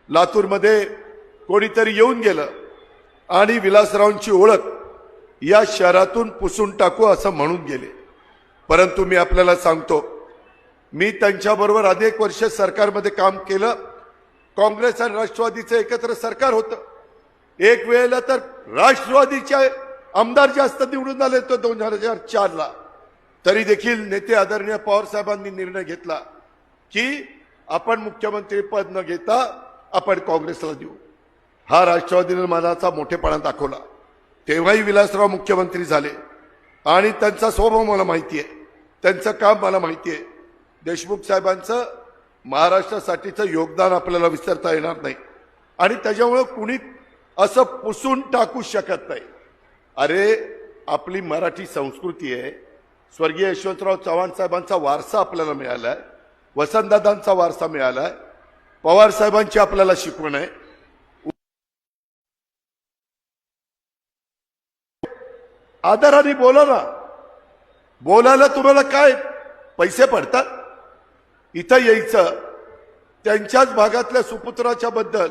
लातूरमध्ये कोणीतरी येऊन गेलं आणि विलासरावांची ओळख या शहरातून पुसून टाकू असं म्हणून गेले। परंतु मी आपल्याला सांगतो, मी त्यांच्याबरोबर अनेक वर्ष सरकारमध्ये काम केलं। काँग्रेस आणि राष्ट्रवादीचं एकत्र सरकार होतं। एक वेळेला तर राष्ट्रवादीचे आमदार जास्त निवडून आले तो 2004 ला। तरी देखील नेते आदरणीय पवार साहेबांनी निर्णय घेतला की आपण मुख्यमंत्री पद न घेता आपण काँग्रेसला देऊ। हा राष्ट्रवादीने मनाचा मोठेपणा दाखवला। तेव्हाही विलासराव मुख्यमंत्री झाले आणि त्यांचा स्वभाव मला माहिती आहे, त्यांचं काम मला माहिती आहे। देशमुख साहेबांचं महाराष्ट्रासाठीचं योगदान आपल्याला विसरता येणार नाही आणि त्याच्यामुळे कुणी असं पुसून टाकू शकत नाही। अरे आपली मराठी संस्कृती आहे, स्वर्गीय यशवंतराव चव्हाण साहेबांचा वारसा आपल्याला मिळाला आहे, वसंतदादांचा वारसा मिळाला आहे, पवार साहेबांची आपल्याला शिकवण आहे। आदराने बोला ना, बोलायला तुम्हाला काय पैसे पडतात? इथं यायचं, त्यांच्याच भागातल्या सुपुत्राच्या बद्दल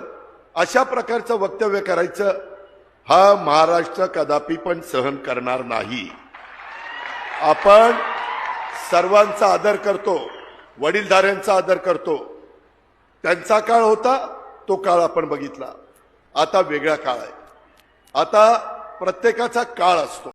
अशा प्रकारचं वक्तव्य करायचं, हा महाराष्ट्र कदापि पण सहन करणार नाही। आपण सर्वांचा आदर करतो, वडीलधाऱ्यांचा आदर करतो। त्यांचा काळ होता, तो काळ आपण बघितला। आता वेगळा काळ आहे। आता प्रत्येकाचा काळ असतो।